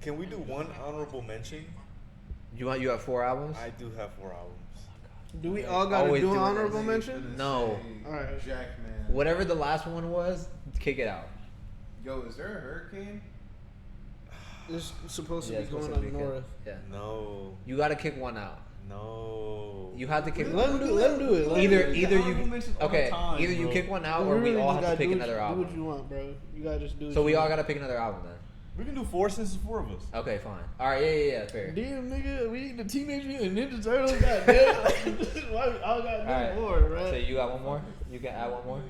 Can we do one honorable mention? You have 4 albums? I do have 4 albums. Do we all gotta Always do an doing honorable this. mention? No. Alright. Jackman. Whatever the last one was, kick it out. Yo, is there a hurricane? It's supposed to Yeah, be it's supposed going to on be north. Yeah. No. You got to kick one out. No. You have to kick. Let him do it. Either you time, either you bro. kick one out or we all have to pick another Do what album. you want, bro. You gotta just do it. So we all got to pick another album then. We can do 4 since it's 4 of us. Okay, fine. All right, yeah, fair. Damn, nigga, we need the Teenage Mutant Ninja Turtles. Goddamn. Why we all got All right. more, right? So you got one more? You can add one more?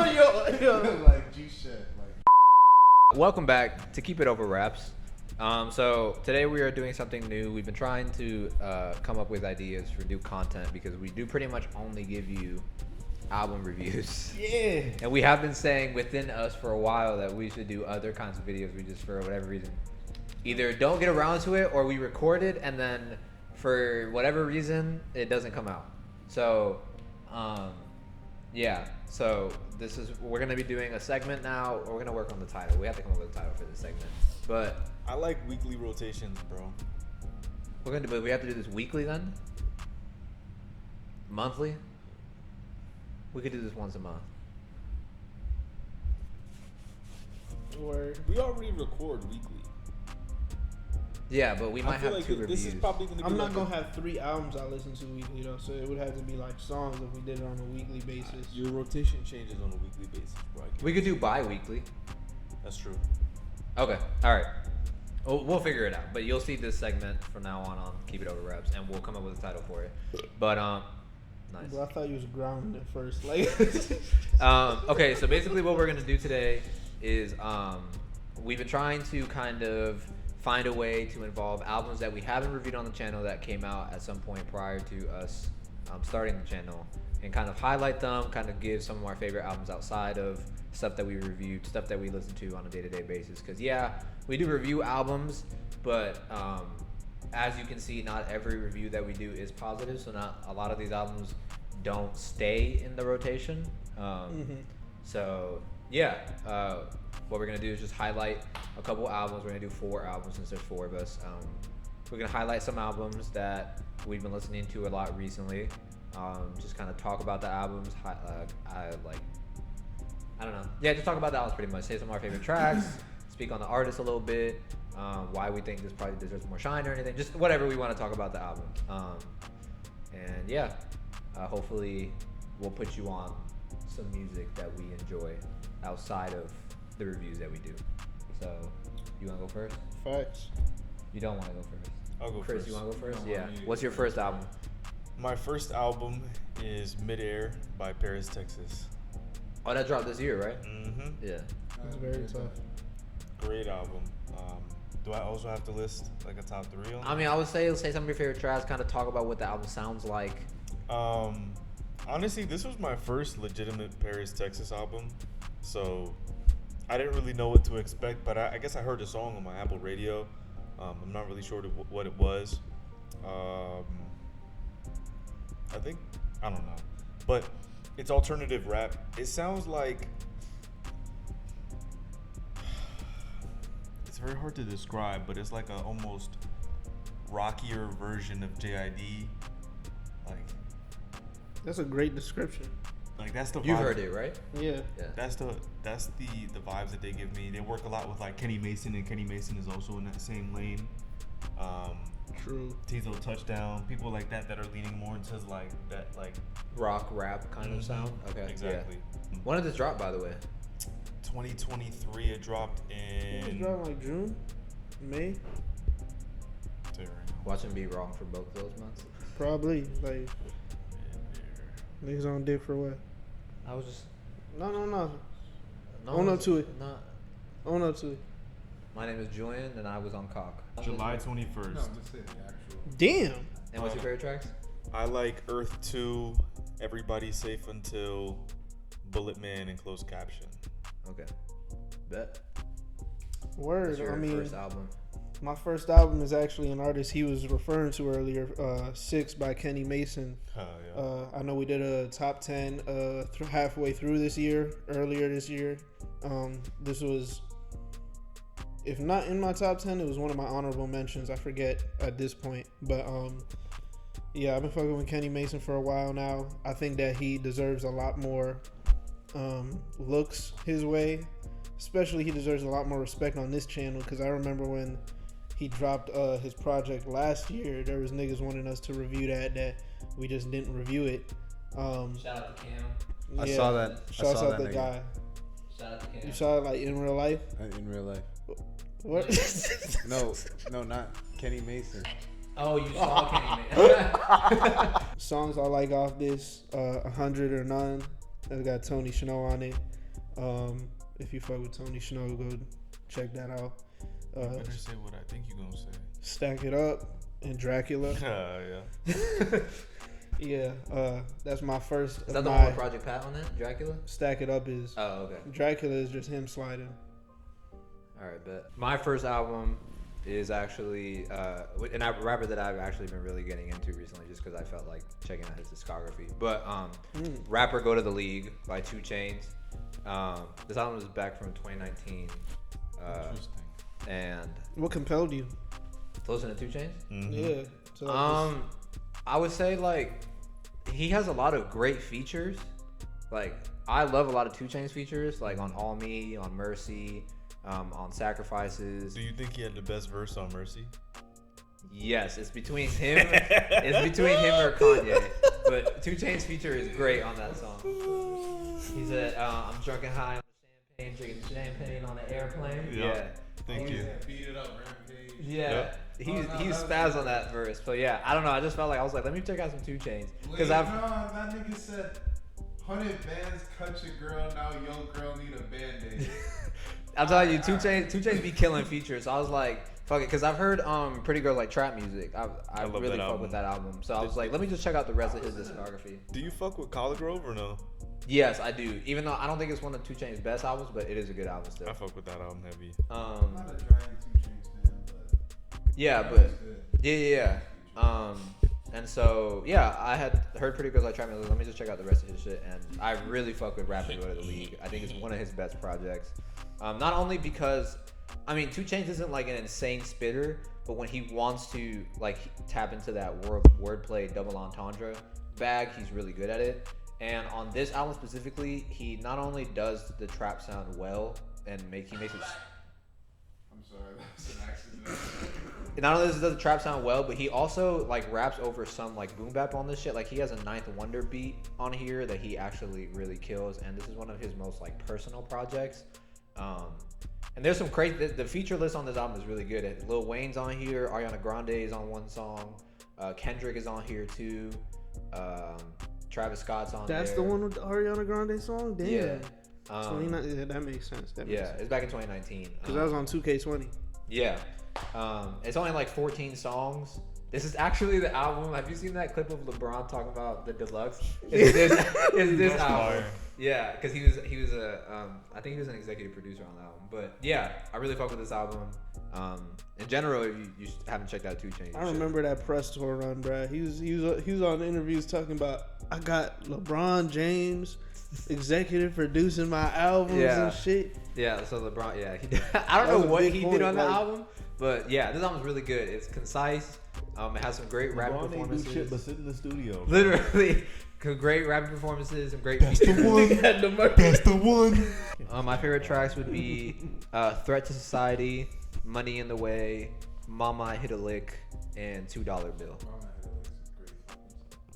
yo. Like G-Shed. Like. Welcome back to Keep It Over Raps. So today we are doing something new. We've been trying to come up with ideas for new content because we do pretty much only give you album reviews. Yeah. And we have been saying within us for a while that we should do other kinds of videos. We just, for whatever reason, either don't get around to it or we record it and then for whatever reason, it doesn't come out. So, yeah. So we're going to be doing a segment now. We're going to work on the title. We have to come up with a title for this segment. But I like weekly rotations, bro. but we have to do this weekly then? Monthly? We could do this once a month. Word. We already record weekly. Yeah, but we might I feel have like 2 this reviews. is probably going to be I'm not gonna have 3 albums I listen to weekly though, so it would have to be like songs if we did it on a weekly basis. Your rotation changes on a weekly basis, bro. We could do bi-weekly. That's true. Okay, all right. We'll figure it out. But you'll see this segment from now on Keep It Over Raps, and we'll come up with a title for it. But nice. Bro, I thought you was grounded at first. Like, okay, so basically what we're gonna do today is we've been trying to kind of find a way to involve albums that we haven't reviewed on the channel that came out at some point prior to us starting the channel, and kind of highlight them, kind of give some of our favorite albums outside of stuff that we reviewed, stuff that we listen to on a day-to-day basis. Because yeah, we do review albums, but as you can see, not every review that we do is positive. So not a lot of these albums don't stay in the rotation. So yeah, what we're gonna do is just highlight a couple albums. We're gonna do 4 albums since there's 4 of us. We're gonna highlight some albums that we've been listening to a lot recently. Just kind of talk about the albums. I don't know. Yeah, just talk about the albums pretty much. Say some of our favorite tracks. Speak on the artist a little bit. Why we think this probably deserves more shine or anything. Just whatever we want to talk about the album. And yeah, hopefully we'll put you on some music that we enjoy outside of the reviews that we do. So, you want to go first? facts. You don't want to go first. I'll go Chris, first. you want to go first? No, Yeah. me. What's your first album? My first album is Midair by Paris, Texas. Oh, that dropped this year, right? Mm-hmm. Yeah. It's very tough. Great album. Do I also have to list like a top 3 on I mean, I would say some of your favorite tracks. Kind of talk about what the album sounds like. Honestly, this was my first legitimate Paris, Texas album, so I didn't really know what to expect, but I guess I heard a song on my Apple radio. I'm not really sure what it was. I don't know, but it's alternative rap. It sounds like, it's very hard to describe, but it's like a almost rockier version of JID. That's a great description. Like that's the vibe. You've heard it, right? Yeah. Yeah. That's the vibes that they give me. They work a lot with like Kenny Mason, and Kenny Mason is also in that same lane. True. Tizo Touchdown, people like that are leaning more into like that like Rock, rap kind of sound. Okay. exactly. Yeah. When did this drop, by the way? 2023, it dropped It in. dropped like June, May, Watching be wrong for both those months. probably. Like niggas on dick for what? I was just No. no, Own up to it. No. Own up to it. My name is Julian, and I was on cock. July 21st. No, just say the actual. Damn. And what's your favorite tracks? I like Earth 2, Everybody's Safe Until, Bullet Man, and Closed Caption. Okay. Bet. Word. What's your I mean, first album? my first album is actually an artist he was referring to earlier, 6 by Kenny Mason. Yeah. I know we did a top 10 halfway through this year, earlier this year. This was if not in my top 10, it was one of my honorable mentions. I forget at this point, but yeah, I've been fucking with Kenny Mason for a while now. I think that he deserves a lot more looks his way. Especially, he deserves a lot more respect on this channel, because I remember when he dropped his project last year, there was niggas wanting us to review that we just didn't review it. Shout out to Cam. Yeah, I saw that. Shouts out that that nigga. guy. Shout out to Cam. You saw it like in real life? In real life. What? No, not Kenny Mason. Oh, you saw Kenny Mason. Songs I like off this, 100 or None. It's got Tony Snow on it. If you fuck with Tony Snow, go check that out. You better say what I think you're gonna say. Stack It Up and Dracula. Yeah. Yeah, that's my first. Is that the one with Project Pat on it? Dracula? Stack It Up is. Oh, okay. Dracula is just him sliding. All right, bet. My first album is actually and a rapper that I've actually been really getting into recently, just because I felt like checking out his discography. But rapper Go to the League by 2 Chainz. This album is back from 2019. Interesting. And What compelled you? to listen to 2 Chainz? Mm-hmm. Yeah. So I would say like he has a lot of great features. Like I love a lot of 2 Chainz features, like on All Me, on Mercy, on Sacrifices. Do you think he had the best verse on Mercy? Yes, it's between him. It's between him or Kanye. But 2 Chainz feature is great on that song. He said, "I'm drunk and high on champagne, drinking champagne on an airplane." Yeah. Thank you. Beat it up, Rampage. Yeah. Yep. He's spazzed on that verse. But yeah, I don't know. I just felt like I was like, let me check out some 2 Chainz because Wait, I've. no, that nigga said 100 bands cut your girl. Now your girl need a band-aid. I'm telling you, 2 Chainz be killing features. So I was like, fuck it, because I've heard Pretty Girl Like Trap Music. I love really that fuck with that album. So I was like, let me just check out the rest of his discography. Do you fuck with Collar Grove or no? Yes, I do. Even though I don't think it's one of 2 Chainz' best albums, but it is a good album still. I fuck with that album heavy. I'm not a giant 2 Chainz fan, but Yeah, that but was good. yeah. And so yeah, I had heard Pretty Girls Like Trap Music. Let me just check out the rest of his shit, and I really fuck with Rapper Go to the League. I think it's one of his best projects. Not only because, I mean, 2 Chainz isn't like an insane spitter, but when he wants to like tap into that wordplay double entendre bag, he's really good at it. And on this album specifically, he not only does the trap sound well and he makes it. I'm sorry, that was an accident. Not only does the trap sound well, but he also like raps over some like boom bap on this shit. Like he has a Ninth Wonder beat on here that he actually really kills, and this is one of his most like personal projects. And there's some crazy. The feature list on this album is really good. Lil Wayne's on here. Ariana Grande is on one song. Kendrick is on here too. Travis Scott's on that's there. the one with the Ariana Grande song. Damn. Yeah. 29. Yeah, that makes sense. It's back in 2019. Because that was on 2K20. Yeah. It's only like 14 songs. This is actually the album. Have you seen that clip of LeBron talking about the deluxe? It's this album. Yeah, because he was I think he was an executive producer on the album. But yeah, I really fuck with this album. In general, if you haven't checked out 2 Chainz, I remember that press tour run, bro. He was on interviews talking about, I got LeBron James executive producing my albums and shit. Yeah, so LeBron, I don't know what he did on the like, album, but yeah, this album's really good. It's concise. It has some great rap performances. Do shit but sit in the studio. Literally, great rap performances, some great. That's That's the one. My favorite tracks would be "Threat to Society," "Money in the Way," "Mama I Hit a Lick," and $2 Bill.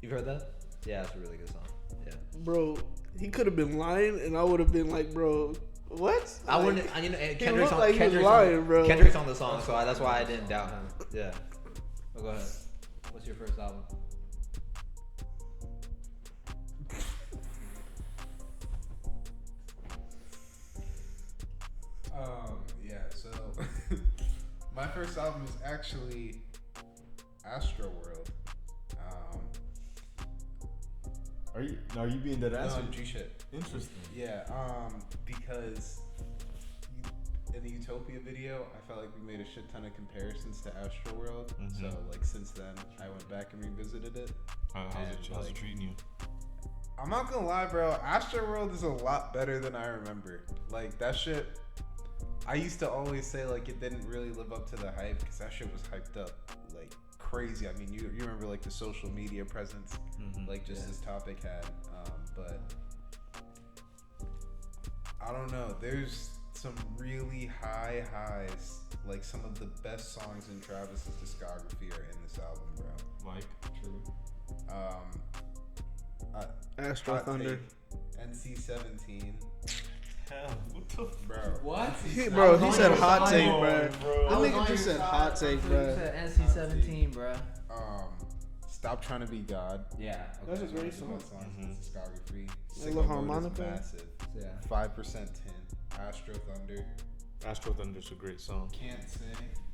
You've heard that? Yeah, it's a really good song. Yeah. Bro, he could have been lying, and I would have been like, bro, what? I Like, wouldn't. You know, he Kendrick's looked on. like he was Kendrick's lying, on, bro. Kendrick's on the song, so that's why I didn't doubt him. Yeah. Well, go ahead. What's your first album? Yeah, so my first album is actually Astro World. Are you being dead ass? G shit. Interesting. Yeah, because in the Utopia video, I felt like we made a shit ton of comparisons to Astro World. Mhm. So like since then, I went back and revisited it. How's it treating you? I'm not gonna lie, bro. Astro World is a lot better than I remember. Like that shit. I used to always say like it didn't really live up to the hype because that shit was hyped up like crazy. I mean, you remember like the social media presence, like just this topic had. But I don't know. There's some really high highs. Like some of the best songs in Travis's discography are in this album, bro. Like, true. Astro Hot Thunder. Take, NC-17. Hell, what the Bro. What? Bro, he said hot take, Come bro. on, bro. That nigga just said hot take, bro. You said NC-17, bro. Stop Trying to Be God. Yeah. That's a great One song. of the songs in his discography. A Sicko little Mode harmonica. is massive. Yeah. 5% 10. Astro Thunder. Astro Thunder's a great song. Can't Say.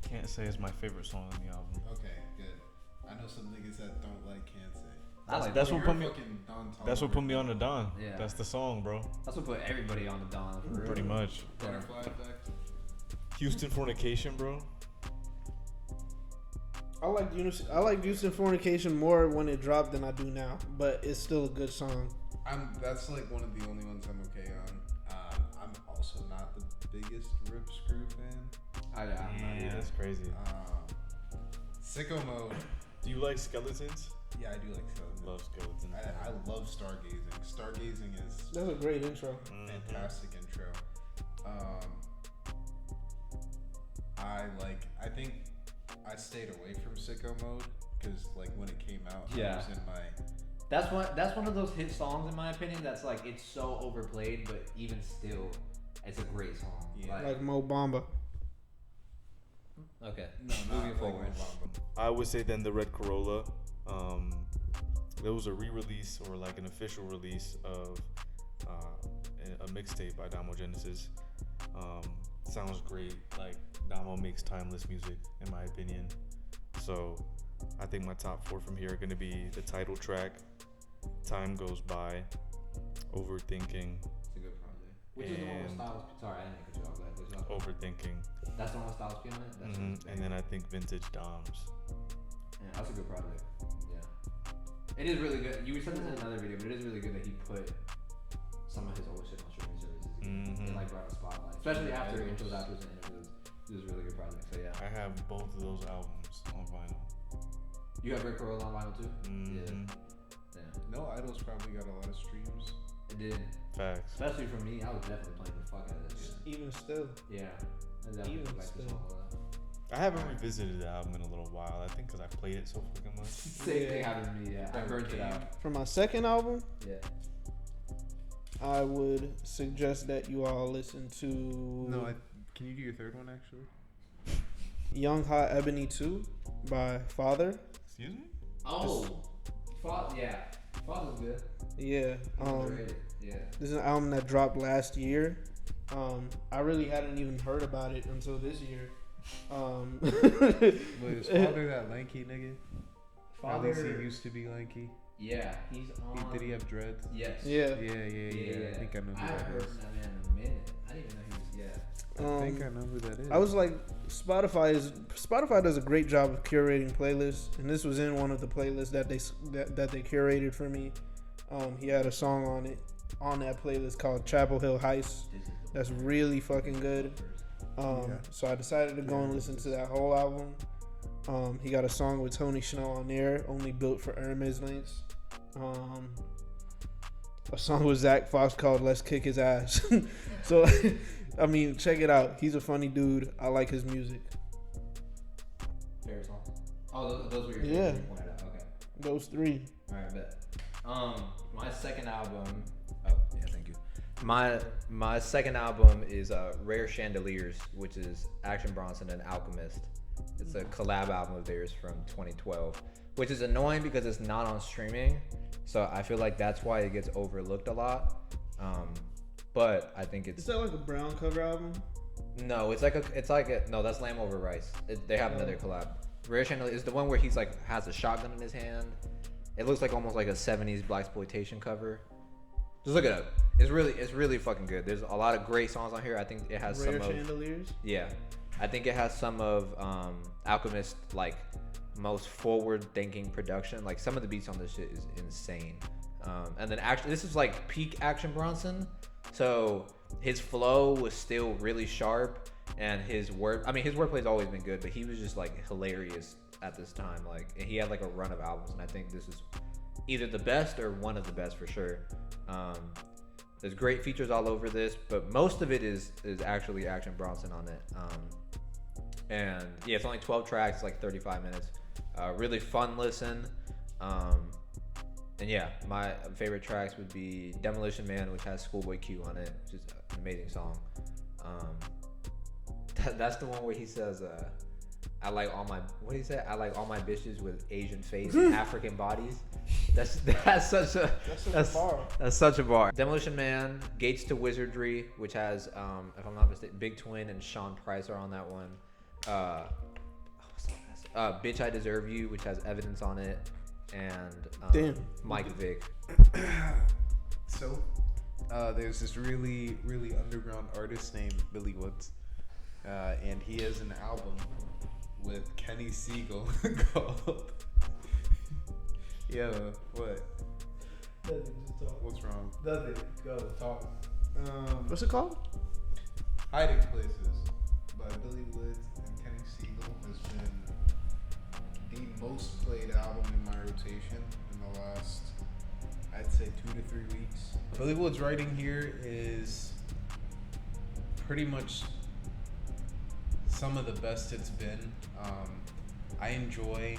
Can't Say is my favorite song on the album. Okay, good. I know some niggas that don't like Can't Say. That's what You're put me. fucking Don That's what put me on the Don. Yeah. That's the song, bro. That's what put everybody on the Don. For real. Pretty much. Butterfly Effect. Houston Fornication, bro. I like Houston Fornication more when it dropped than I do now, but it's still a good song. That's like one of the only ones I'm okay on. I'm also not the biggest Rip Screw fan. Yeah, that's crazy. Sicko Mode. Do you like Skeletons? Yeah, I do like Skeletons. Love Skeletons. I love Stargazing. Stargazing is That's a great intro. fantastic intro. I think I stayed away from Sicko Mode because like when it came out, Yeah. I was in my That's one of those hit songs in my opinion. That's like it's so overplayed, but even still, it's a great song. Yeah. Like Mo Bamba. Okay. no, not Moving forward. Like Obama. I would say then the Red Corolla. There was a re-release or like an official release of a mixtape by Damo Genesis. Sounds great. Like Damo makes timeless music, in my opinion. So I think my top 4 from here are gonna be the title track, Time Goes By, Overthinking, It's a good project. Which is the one with And- Styles P. Sorry, I didn't cut you off. Go ahead, cut you off. Overthinking, That's the one with Styles P on it? That's and then I think Vintage Doms. yeah, that's a good project. Yeah. It is really good. You said this in another video, but it is really good that he put some of his old shit on streaming services again. And like right on the spotlight. Especially after intros, outros, and interviews. It was a really good project. So yeah. I have both of those albums on vinyl. You have Rick Roll on vinyl too? Mhm. Yeah. No Idol's probably got a lot of streams. It did. Facts. Especially for me, I was definitely playing the fuck out of this. Even still. Yeah. I definitely Even like this still. song a lot. I haven't revisited the album in a little while. I think because I played it so fucking much. Same thing happened to me, yeah. I burnt it out. For my second album, Yeah. I would suggest that you all listen to No, can you do your third one actually? Young Hot Ebony 2 by Father. Excuse me? Oh. Yeah. Father's good. Yeah. Underrated. Yeah. This is an album that dropped last year. I really hadn't even heard about it until this year. Wait, is Father that lanky nigga? At least he Father. used to be lanky. Yeah. He's on. Did he have dreads? Yes. Yeah. Yeah. I think I know who I haven't that heard is. from that man in a minute. I didn't even know he was. Yeah. I think I know who that is. I was like, Spotify does a great job of curating playlists, and this was in one of the playlists that they curated for me. He had a song on that playlist called Chapel Hill Heist. That's really fucking good. So I decided to go and listen to that whole album. He got a song with Tony Snow on there, Only Built for Hermes Links. A song with Zach Fox called Let's Kick His Ass. So, I mean, check it out. He's a funny dude. I like his music. Favorite song. Oh, those were your Yeah. favorites you pointed out. Okay. Those 3. All right, bet. My second album. Oh, yeah, thank you. My second album is Rare Chandeliers, which is Action Bronson and Alchemist. It's a collab album of theirs from 2012, which is annoying because it's not on streaming. So I feel like that's why it gets overlooked a lot. But I think Is it's that like a brown cover album? no, it's like a no. That's Lamb Over Rice. They have another collab. Rare Chandelier is the one where he's like has a shotgun in his hand. It looks like almost like a 70s blaxploitation cover. Just look it up. It's really fucking good. There's a lot of great songs on here. I think it has Rare some of Chandeliers? yeah. I think it has some of Alchemist like most forward thinking production. Like some of the beats on this shit is insane. And then actually this is like peak Action Bronson. So his flow was still really sharp and his wordplay's always been good, but he was just like hilarious at this time. Like, and he had like a run of albums, and I think this is either the best or one of the best for sure. There's great features all over this, but most of it is actually Action Bronson on it. And yeah, it's only 12 tracks, like 35 minutes. Really fun listen. And yeah, my favorite tracks would be Demolition Man, which has Schoolboy Q on it, which is an amazing song. That's the one where he says, I like all my bitches with Asian face and African bodies. That's such a bar. That's such a bar. Demolition Man, Gates to Wizardry, which has if I'm not mistaken, Big Twin and Sean Price are on that one. Bitch I Deserve You, which has Evidence on it, and Mike Vick. So there's this really underground artist named Billy Woods, and he has an album with Kenny Siegel called what? Nothing, just talk. What's wrong? Nothing. Go talk. What's it called? Hiding Places by Billy Woods and Kenny Siegel has been the most played album in my rotation in the last, I'd say, 2 to 3 weeks. Billy Woods' writing here is pretty much some of the best it's been. I enjoy,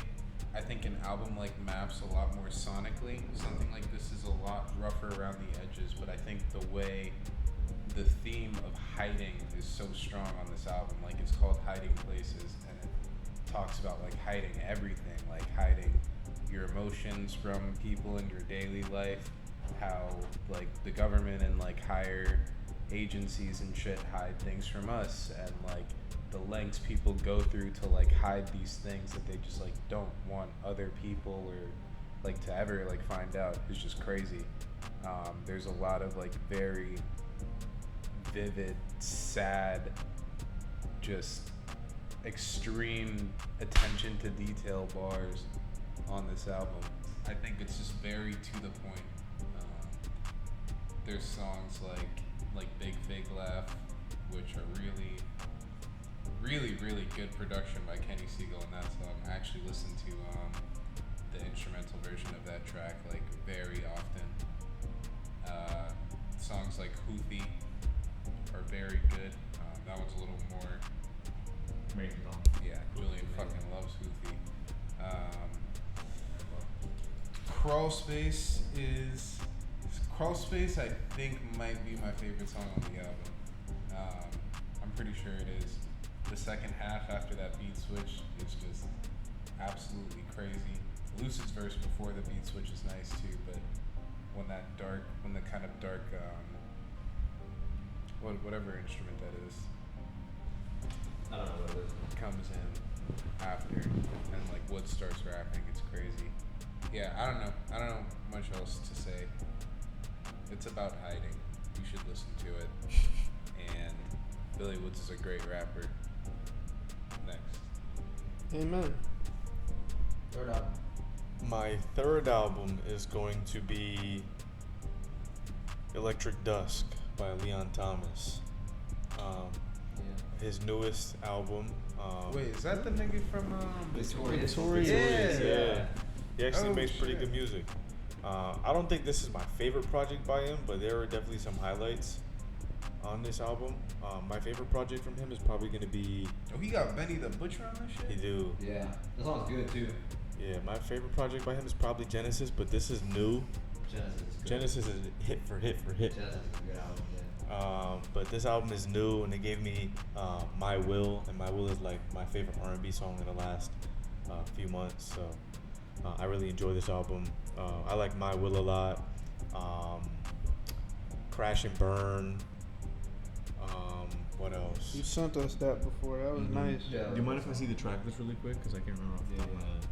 I think, an album like Maps a lot more sonically. Something like this is a lot rougher around the edges, but I think the way the theme of hiding is so strong on this album. Like, it's called Hiding Places, and it talks about like hiding everything, like hiding your emotions from people in your daily life, how like the government and like higher agencies and shit hide things from us, and like the lengths people go through to like hide these things that they just like don't want other people or like to ever like find out is just crazy. There's a lot of like very vivid, sad, just extreme attention to detail bars on this album. I think it's just very to the point. There's songs like Big Fake Laugh, which are really good production by Kenny Siegel in that song. I actually listen to the instrumental version of that track like very often. Songs like Houthi are very good. That one's a little more. Amazing song. Yeah, Julian fucking loves Houthi. Crawl Space, I think, might be my favorite song on the album. I'm pretty sure it is. The second half after that beat switch is just absolutely crazy. Lucid's verse before the beat switch is nice too, but when the kind of dark, whatever instrument that is, I don't know what it is. comes in after, and like Wood starts rapping, it's crazy. Yeah, I don't know much else to say. It's about hiding. You should listen to it. And Billy Woods is a great rapper. Next. Amen. Third album. My third album is going to be Electric Dusk by Leon Thomas. His newest album. Wait, is that the nigga from Victorious? Yeah. He actually Oh, makes pretty shit. good music. I don't think this is my favorite project by him, but there are definitely some highlights on this album. My favorite project from him is probably going to be... Oh, he got Benny the Butcher on this He shit? do. Yeah, this song's good too. Yeah, my favorite project by him is probably Genesis, but this is new. Genesis is hit for hit for hit. Genesis is a good album, yeah. But this album is new, and they gave me My Will, and My Will is like my favorite R&B song in the last few months. So I really enjoy this album. I like My Will a lot. Crash and Burn. What else? You sent us that before. That was nice. Yeah. Do you mind if I see the track list really quick? Because I can't remember off the top of my head.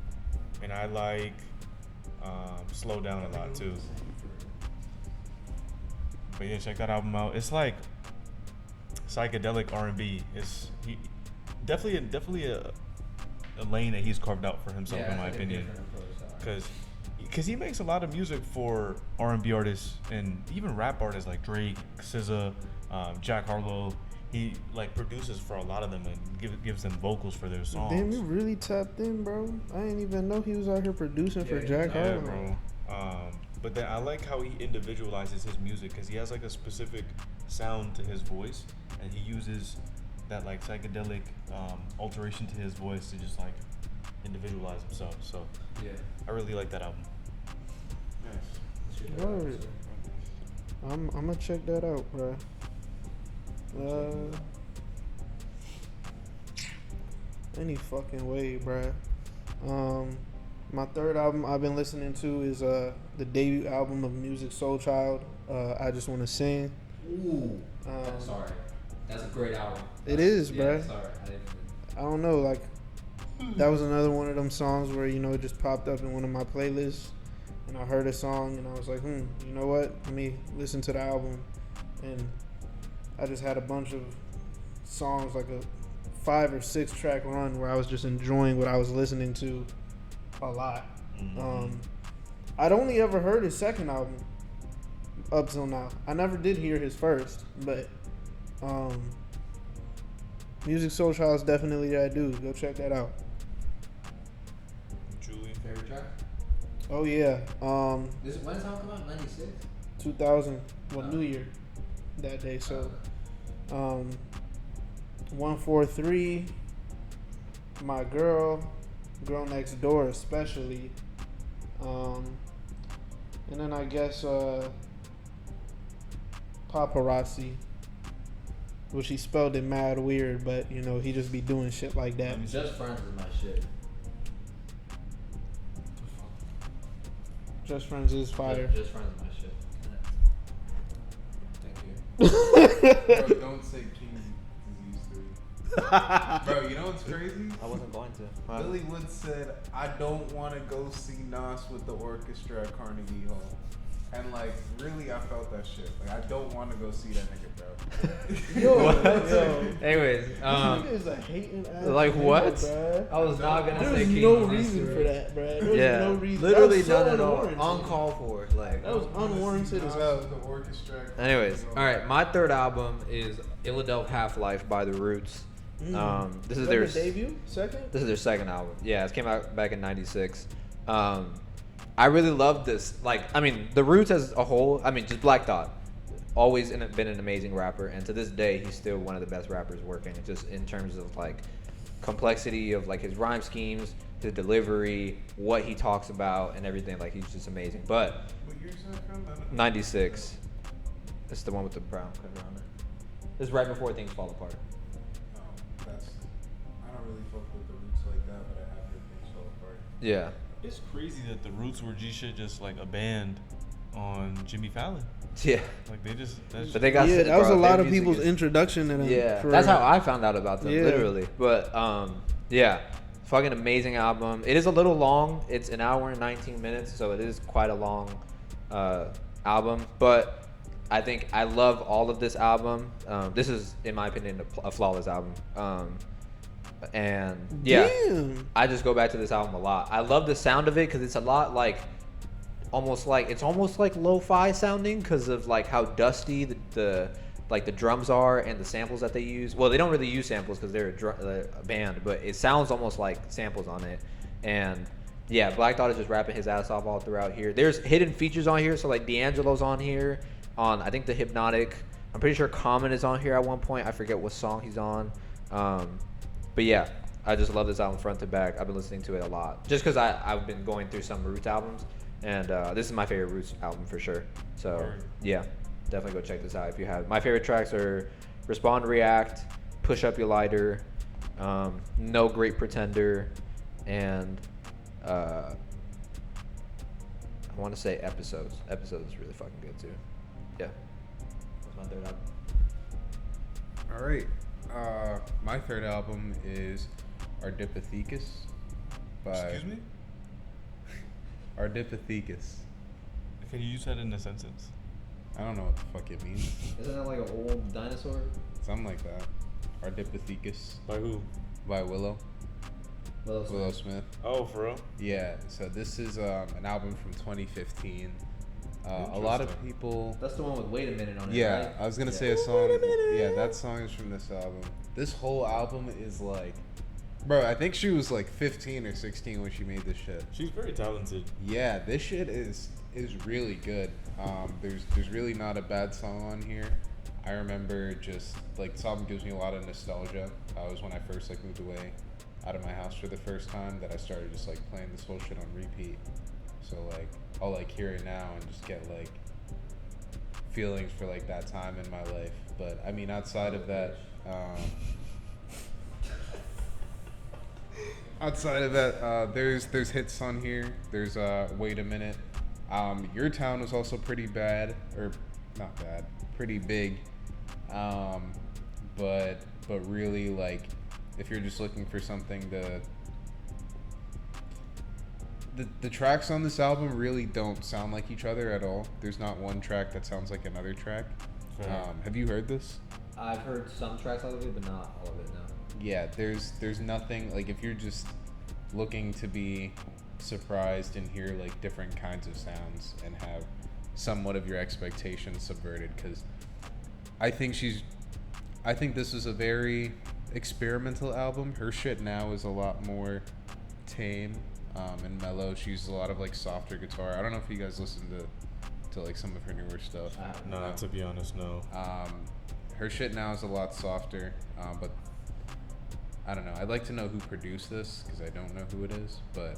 And I like Slow Down a lot too. But yeah, check that album out. It's like psychedelic R&B. It's definitely a lane that he's carved out for himself, in my opinion. Because because he makes a lot of music for R&B artists and even rap artists like Drake, SZA, Jack Harlow. He like produces for a lot of them and gives them vocals for their songs. Damn, you really tapped in, bro. I didn't even know he was out here producing for Jack Yeah, Harlow. bro. But then I like how he individualizes his music because he has like a specific sound to his voice, and he uses that like psychedelic alteration to his voice to just like individualize himself. So Yeah. I really like that album. Word. I'm gonna check that out, bro. Any fucking way, bro. My third album I've been listening to is the debut album of Music Soul Child. I Just Want to Sing. Ooh. Sorry. That's a great album. It is, yeah, bruh. Sorry. I don't know, like that was another one of them songs where it just popped up in one of my playlists, and I heard a song and I was like, you know what? Let me listen to the album, and I just had a bunch of songs, like a 5 or 6 track run where I was just enjoying what I was listening to a lot. I'd only ever heard his second album up till now. I never did hear his first, but Music Soul Child is definitely that dude. Go check that out. Julian. Favorite track? Oh yeah, When did the song come out? 96? 2000, New Year that day. So 143, My Girl Next Door especially, and then I guess Paparazzi, which he spelled it mad weird, but he just be doing shit like that. Just Friends is my shit. Just Friends is fire. Just Friends is my shit. Thank you. Bro, don't say King Disease 3. Bro, you know what's crazy? I wasn't going to. Billy Wood said, I don't want to go see Nas with the orchestra at Carnegie Hall. And like, really, I felt that shit. Like, I don't want to go see that nigga, bro. Yo. Anyways, This is a hating ass like nigga, what? bruh. I was not gonna There say was King no Disease reason 3. for that, bro. There was Yeah, no reason. literally That was so none at all. unwarranted. Uncalled for. Like. That was unwarranted as hell. The orchestra at Carnegie Anyways, Hall. all right. My third album is Philadelphia Half-Life by The Roots. This is their debut, second. This is their second album. Yeah, it came out back in '96. I really love this. Like, I mean, The Roots as a whole. I mean, just Black Thought, always been an amazing rapper, and to this day, he's still one of the best rappers working. Just in terms of like complexity of like his rhyme schemes, his delivery, what he talks about, and everything. Like, he's just amazing. But What year is that from? '96. It's the one with the brown cover on it. It's right before things fall apart. No, I don't really fuck with the Roots like that, but I have heard things fall apart. Yeah. It's crazy that the Roots were G shit just like a band on Jimmy Fallon. Yeah. Like they just. But they got That was a their lot of music people's is- introduction to them. Yeah, for- that's how I found out about them, Yeah. literally. But yeah, fucking amazing album. It is a little long. It's an hour and 19 minutes, so it is quite a long album. But I think I love all of this album. This is, in my opinion, a flawless album. And yeah, Damn. I just go back to this album a lot. I love the sound of it because it's a lot like almost like lo-fi sounding because of like how dusty the drums are and the samples that they use. Well, they don't really use samples because they're a band, but it sounds almost like samples on it. And yeah, Black Thought is just rapping his ass off all throughout here. There's hidden features on here, so like D'Angelo's on here on I think the Hypnotic. I'm pretty sure Common is on here at one point. I forget what song he's on. But yeah, I just love this album front to back. I've been listening to it a lot just because I've been going through some Roots albums, and this is my favorite Roots album for sure. So yeah, definitely go check this out if you have. My favorite tracks are Respond, React, Push Up Your Lighter, No Great Pretender, and I want to say Episodes. Episodes is really fucking good too. Yeah, that's my third album. All right. My third album is Ardipithecus by Excuse me? Ardipithecus. Can you use that in a sentence? I don't know what the fuck it means. Isn't that like an old dinosaur? Something like that. Ardipithecus By who? by Willow. Willow Smith. Oh, for real? Yeah. So this is an album from 2015. A lot of Interesting. people. That's the one with Wait a Minute on it, Yeah, right? I was gonna say a song. Yeah, that song is from this album. This whole album is like, bro. I think she was like 15 or 16 when she made this shit. She's very talented. Yeah, this shit is really good. There's really not a bad song on here. I remember just like this album gives me a lot of nostalgia. It was when I first like moved away out of my house for the first time that I started just like playing this whole shit on repeat. So like I'll like hear it now and just get like feelings for like that time in my life. But I mean outside of that, there's hits on here. There's Wait a Minute. Your Town was also pretty bad, or not bad, pretty big. But really like if you're just looking for something to the tracks on this album really don't sound like each other at all. There's not one track that sounds like another track. Have you heard this? I've heard some tracks out of it, but not all of it, no. Yeah, there's nothing like if you're just looking to be surprised and hear like different kinds of sounds and have somewhat of your expectations subverted, because I think this is a very experimental album. Her shit now is a lot more tame and mellow. She uses a lot of like softer guitar. I don't know if you guys listen to like some of her newer stuff. No, to be honest, no. Her shit now is a lot softer, but I don't know. I'd like to know who produced this because I don't know who it is, but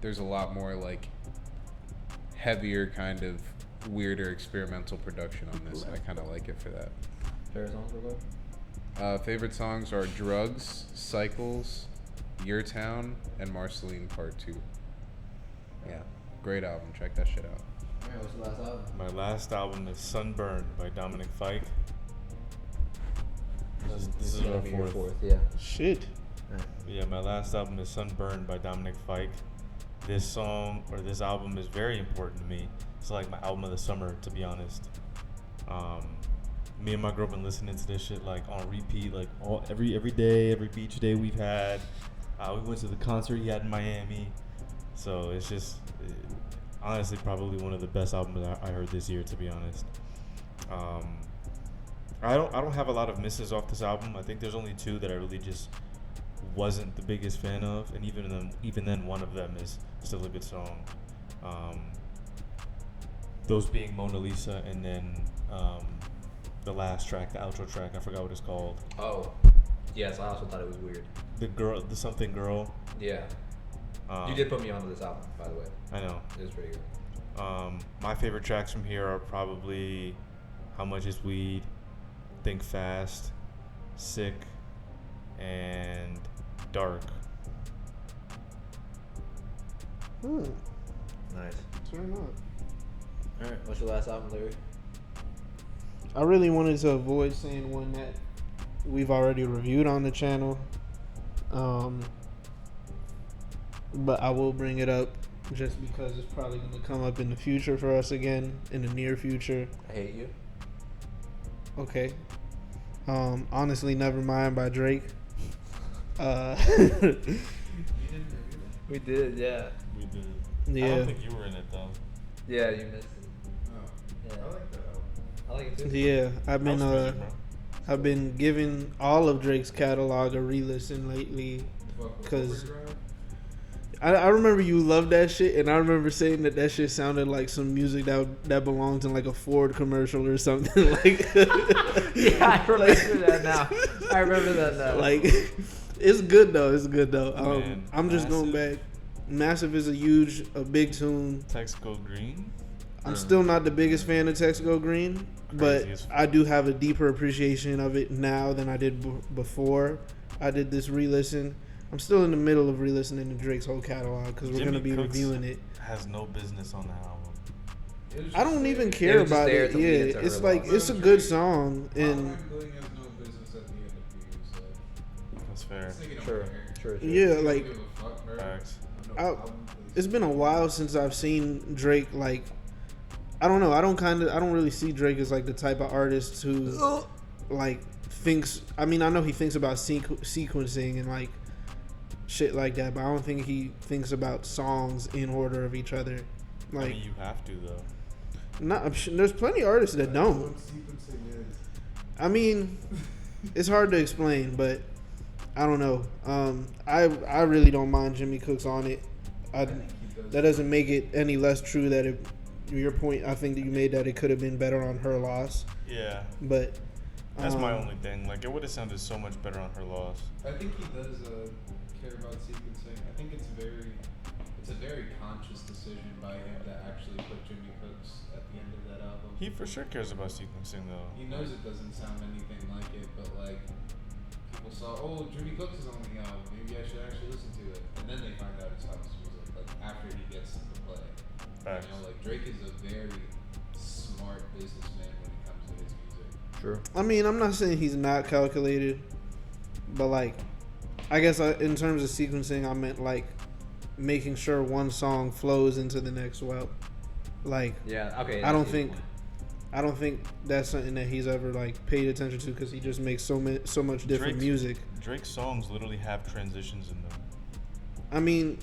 there's a lot more like heavier kind of weirder experimental production on this, and I kind of like it for that. Favorite songs real quick? Favorite songs are Drugs, Cycles, Your Town, and Marceline Part 2. Yeah, great album. Check that shit out. Alright, what's the last album? My last album is Sunburned by Dominic Fike. This is our fourth. Yeah. Shit. Yeah, my last album is Sunburned by Dominic Fike. This song or this album is very important to me. It's like my album of the summer, to be honest. Me and my girl been listening to this shit like on repeat, like every day, every beach day we've had. We went to the concert he had in Miami, so it's just honestly probably one of the best albums I heard this year, to be honest. I don't have a lot of misses off this album. I think there's only two that I really just wasn't the biggest fan of, and even then one of them is still a good song. Those being Mona Lisa, and then the last track, the outro track, I forgot what it's called. Oh, yes, I also thought it was weird. The something girl. Yeah. You did put me onto this album, by the way. I know. It was pretty good. My favorite tracks from here are probably How Much Is Weed, Think Fast, Sick, and Dark. Nice. Turn up. Alright, what's your last album, Larry? I really wanted to avoid saying one that we've already reviewed on the channel, but I will bring it up just because it's probably going to come up in the future for us again, in the near future. I Hate You. Okay. Honestly, Nevermind by Drake. We did, yeah. We did. Yeah. I don't think you were in it though. Yeah, you missed it. Oh, Yeah. I like that album. I like it too. Yeah, House music, bro. I've been giving all of Drake's catalog a re-listen lately. Cause I remember you loved that shit, and I remember saying that shit sounded like some music that belonged in like a Ford commercial or something. Like, Yeah, I remember that now. I remember that now. like, it's good though. It's good though. Man, I'm just going back. Massive is a big tune. Text Go Green. I'm still not the biggest fan of Text Go Green, but Crazy as fuck. I do have a deeper appreciation of it now than I did before I did this re-listen. I'm still in the middle of re-listening to Drake's whole catalog because we're Jimmy gonna be Cooks reviewing it. Has no business on the album. I don't even care was just about there it. to lead Yeah, into it's her like loss. it's a good song, and Outline Billing has no business at the end of the year, so That's fair. this nigga don't True, care. true. yeah, He don't like give a fuck, bro. Facts. No I- album, please. it's been a while since I've seen Drake. Like, I don't know. I don't really see Drake as like the type of artist who like thinks. I mean, I know he thinks about sequencing and like shit like that. But I don't think he thinks about songs in order of each other. I Like, mean, you have to though. there's plenty of artists that don't. What sequencing is. I mean, it's hard to explain, but I don't know. I really don't mind Jimmy Cook's on it. I think he does. That doesn't make it any less true that your point, I think that you made, that it could have been better on Her Loss. Yeah, But that's my only thing. Like, it would have sounded so much better on Her Loss. I think he does care about sequencing. I think it's a very conscious decision by him to actually put Jimmy Cooks at the end of that album. He for sure cares about sequencing though. He knows it doesn't sound anything like it, but like people saw, oh, Jimmy Cooks is on the album. Maybe I should actually listen to it, and then they find out it's house music. Like after he gets the play, Facts. you know, like Drake is a very smart businessman when it comes to his music. True. I mean, I'm not saying he's not calculated, but like, I guess in terms of sequencing, I meant like making sure one song flows into the next well. Like, Yeah. Okay. I don't think that's something that he's ever like paid attention to, because he just makes so much different music. Drake's songs literally have transitions in them. I mean,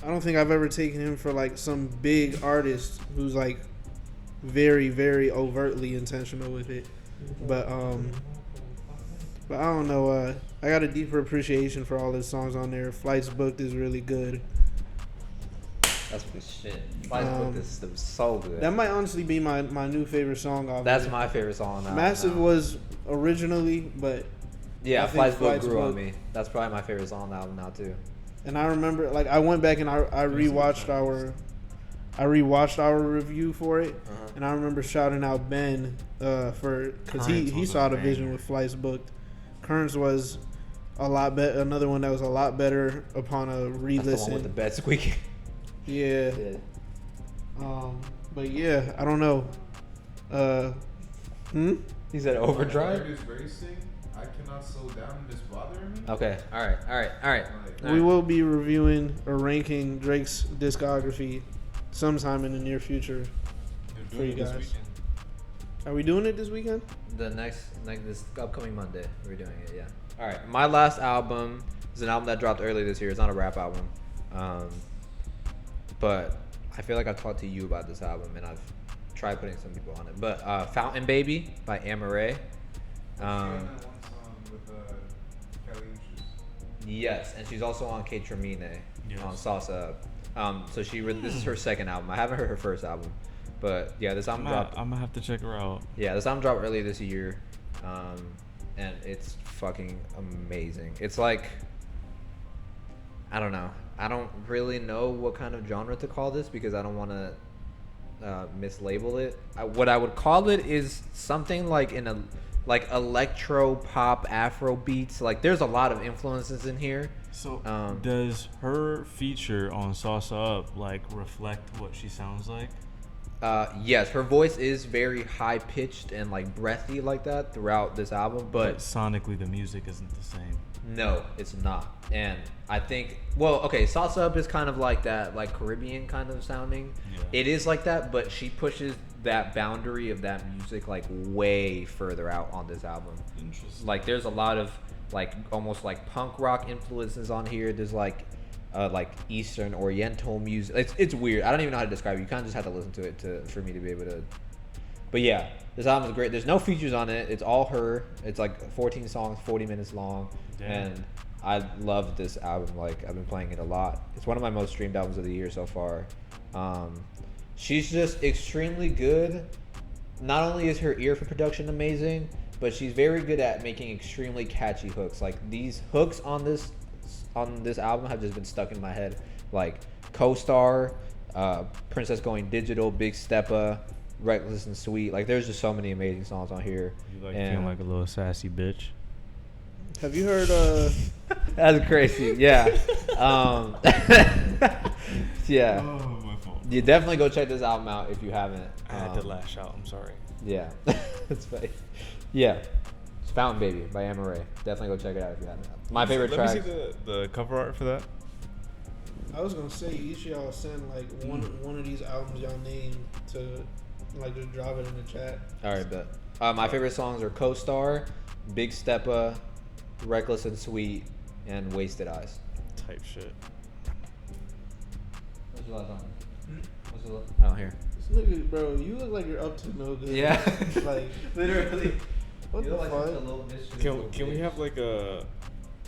I don't think I've ever taken him for like some big artist who's like very, very overtly intentional with it. But I don't know. I got a deeper appreciation for all his songs on there. Flights Booked is really good. That's good shit. Flights Booked is so good. That might honestly be my new favorite song off. That's there. my favorite song now. Massive was originally, but Yeah, I think Flights Booked Flights grew on Booked- me. That's probably my favorite song on the album now too. and I remember like I went back and I rewatched our review for it, and I remember shouting out Ben for because Currents he was saw a the vision banger. with Flights Booked. Currents was a lot better. Another one that was a lot better upon a That's the one re-listen. with the bed squeaking. Yeah. But yeah, I don't know. He said Overdrive. Heart is racing. I cannot slow down. It's bothering me. Okay. All right. Like, We will be reviewing or ranking Drake's discography sometime in the near future. They're For you doing it this guys. weekend. Are we doing it this weekend? The next this upcoming Monday, we're doing it. Yeah. All right. My last album is an album that dropped earlier this year. It's not a rap album, but I feel like I've talked to you about this album, and I've tried putting some people on it. But Fountain Baby by Amaarae. she had that one song with Kelly Uchis. Yes, and she's also on K Tremine Yes. on Salsa. So this is her second album. I haven't heard her first album, but yeah, this album dropped. I'm gonna have to check her out. Yeah, this album dropped earlier this year, and it's fucking amazing. It's like, I don't know. I don't really know what kind of genre to call this because I don't want to mislabel it. What I would call it is something like electro pop Afro beats. Like there's a lot of influences in here. So does her feature on Salsa Up like reflect what she sounds like? Yes, her voice is very high pitched and like breathy like that throughout this album, but sonically the music isn't the same. no, it's not. And I think, well, okay, Salsa Up is kind of like that, like Caribbean kind of sounding. Yeah. It is like that, but she pushes that boundary of that music like way further out on this album. Interesting. Like there's a lot of like almost like punk rock influences on here. There's like Eastern Oriental music. It's weird. I don't even know how to describe it. You kind of just have to listen to it for me to be able to. But yeah, this album is great. There's no features on it. It's all her. It's like 14 songs, 40 minutes long. Damn. And I love this album. Like I've been playing it a lot. It's one of my most streamed albums of the year so far. She's just extremely good. Not only is her ear for production amazing, but she's very good at making extremely catchy hooks. Like these hooks on this album have just been stuck in my head. Like Co-Star, Princess Going Digital, Big Steppa, Reckless and Sweet. Like there's just so many amazing songs on here. You like And- feeling like a little sassy bitch? Have you heard? That's crazy. Yeah. Yeah. Oh, my fault. You definitely go check this album out if you haven't. I had to lash out. I'm sorry. Yeah. That's funny. Yeah. It's Fountain Baby by Amaarae. Definitely go check it out if you haven't. My favorite track. Let me see the cover art for that. I was gonna say each of y'all send like one of these albums y'all name to like just drop it in the chat. All right, bet. My favorite songs are Co-Star, Big Steppa, Reckless and Sweet, and Wasted Eyes. type shit. What's your last album? Hmm? What's your last? Oh, here. This nigga, bro, you look like you're up to no good. Yeah. Like, Literally. what You the look like fuck? such a little mischievous Can little we bitch. have like a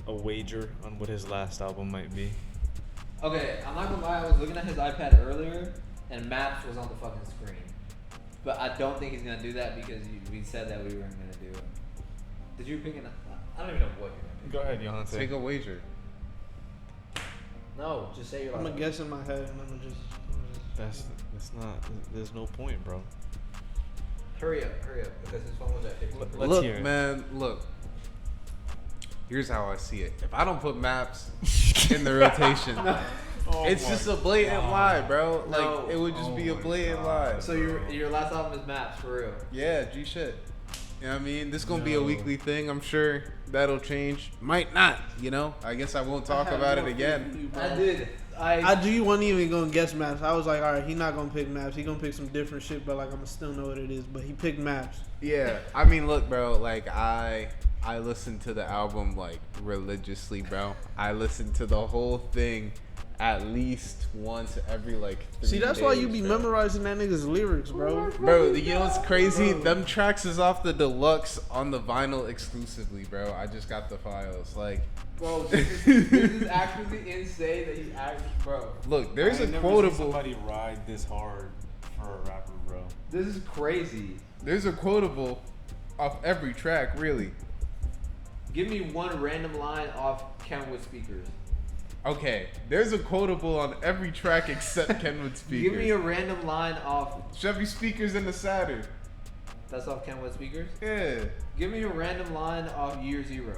wager on what his last album might be? Okay, I'm not gonna lie. I was looking at his iPad earlier, and Maps was on the fucking screen. But I don't think he's gonna do that because we said that we weren't gonna do it. Did you pick an? I don't even know what you're gonna Go ahead, Yohance. Take a wager. pick. No, just say your. I'm last gonna guess in my head and I'm gonna just. That's not. There's no point, bro. Hurry up, because his phone was at 15%. Let's Look, hear it. man, look. Here's how I see it. If I don't put Maps in the rotation, it's just a blatant lie, bro. Like No. it would just be a blatant lie. So your last album is Maps for real. Yeah, G shit. You know what I mean? This gonna be a No. weekly thing. I'm sure that'll change. Might not. You know. I guess I won't talk I had about no it again. I did. You wasn't even gonna guess Maps. I was like, all right, he not gonna pick Maps. He gonna pick some different shit, but like I'm gonna still know what it is. But he picked Maps. Yeah. I mean, look, bro. Like I listened to the album like religiously, bro. I listened to the whole thing at least once every like 3 See, that's why you days, be bro. memorizing that nigga's lyrics, bro. Bro, you know what's crazy? Bro. Them tracks is off the deluxe on the vinyl exclusively, bro. I just got the files. Like, Bro, this is actually insane that he actually, bro. look, there's I a ain't never seen quotable. somebody ride this hard for a rapper, bro. This is crazy. There's a quotable off every track, really. Give me one random line off Kenwood speakers. Okay, there's a quotable on every track except Kenwood speakers. Give me a random line off. Chevy speakers in the Saturn. That's off Kenwood speakers. Yeah. Give me a random line off Year Zero.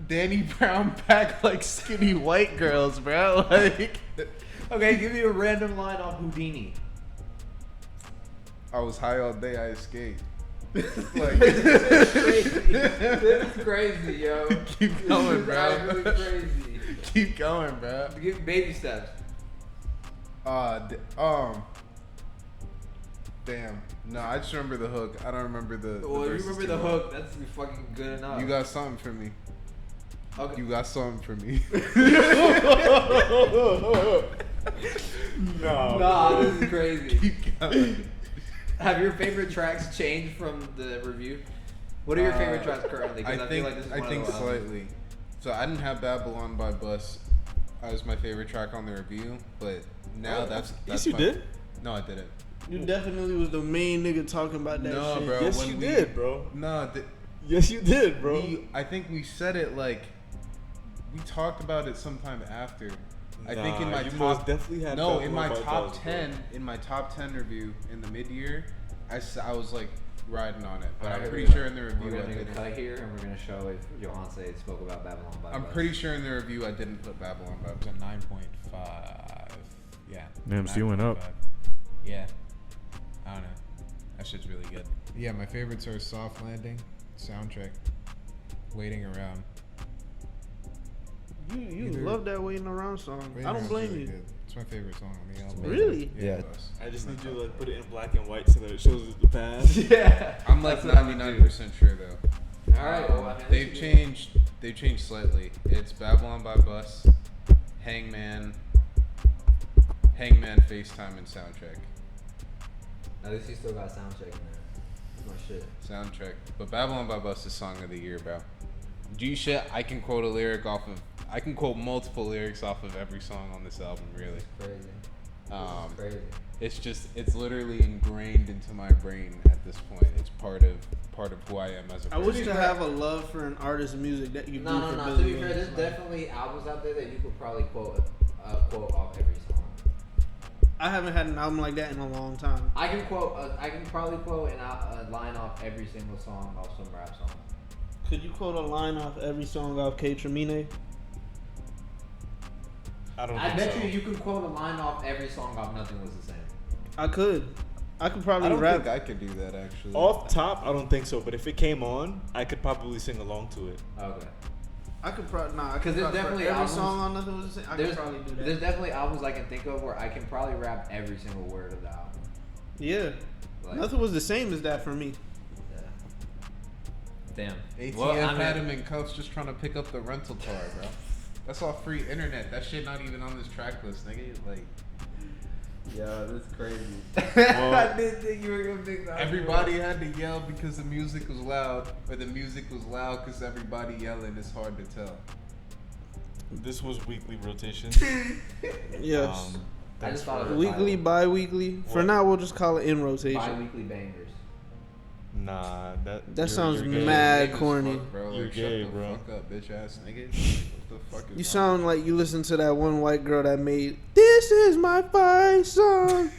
Danny Brown pack like skinny white girls, bro. Like, Okay, give me a random line off Houdini. I was high all day, I escaped. This Like, is crazy. This is crazy, yo. Keep going, This is bro. actually crazy. keep going, bro. Give baby steps. Damn. No, I just remember the hook. I don't remember the. Well, you verses remember too the well. hook? That's fucking good enough. You got something for me. Okay. You got something for me. No. Nah, this is crazy. Keep going. Have your favorite tracks changed from the review? What are your favorite tracks currently? 'Cause I feel like this is I one think of those. slightly. So I didn't have Babylon by Bus as my favorite track on the review, but now that's Yes, you my- did. No, I didn't. You definitely was the main nigga talking about that No, shit. bro. Yes, when you we- did, bro. No, Yes, you did, bro. I think we said it like we talked about it sometime after. I think in Nah, my you top most definitely had no, Babylon in my by top Buzz, bro. 10, in my top 10 review in the mid-year, I was like riding on it, but Alright, I'm here pretty we sure go. in the We're review I gonna didn't. cut here and we're gonna show if Yohance spoke about Babylon by I'm Buzz. pretty sure in the review I didn't put Babylon by It was a 9.5. Yeah. Damn, so you went up. 9.5. Yeah. I don't know. That shit's really good. Yeah, my favorites are Soft Landing, Soundtrack, Waiting Around. You Either- love that waiting around song. Waiting I don't Around's blame really you. good. It's my favorite song on the album. Really? Yeah. Bus. I just My need you to top like put 10. it in black and white so that it shows the past. Yeah. I'm like That's what I'm gonna do. 99% sure though. All right. Well, I mean, They've this is- changed. They've changed slightly. It's Babylon by Bus, Hangman, FaceTime, and Soundtrack. At least you still got sound check in there. That's my shit. Soundtrack. But Babylon by Bus is song of the year, bro. G shit. I can quote a lyric off of. I can quote multiple lyrics off of every song on this album. Really. Crazy. Crazy. It's just. It's literally ingrained into my brain at this point. It's part of who I am as a I person. wish to have a love for an artist's music that you do No. for To Billy be fair, Wayne. there's definitely albums out there that you could probably quote off every song. I haven't had an album like that in a long time. I can probably quote a line off every single song off some rap song. Could you quote a line off every song off K Tremine? I don't I think bet so. you can quote a line off every song off Nothing Was the Same. I could. I could I probably don't rap. think I could do that actually. Off top, I don't think so. But if it came on, I could probably sing along to it. Okay. I could probably nah. 'Cause there's probably definitely every albums- song on Nothing Was the Same. I could There's, probably do that. there's definitely albums I can think of where I can probably rap every single word of the album. Yeah. Like, Nothing was the same as that for me. yeah. Damn. ATF Well, I mean- had him in cuffs just trying to pick up the rental car, bro. That's all free internet. That shit not even on this track list, nigga. Like, Yeah, that's crazy. Well, I didn't think you were gonna pick that. everybody had to yell because the music was loud, or the music was loud because everybody yelling. It's hard to tell. this was weekly rotation. Yes. I Thanks just thought for- of it. Weekly, bi-weekly. For What? now, we'll just call it in rotation. Bi-weekly bangers. Nah, that sounds gay. mad Gay as corny. fuck, bro. You're Like, gay, shut the bro. fuck up, bitch ass nigga. What the fuck is You wrong sound with like you listen to that one white girl that made "This Is My Fight" song.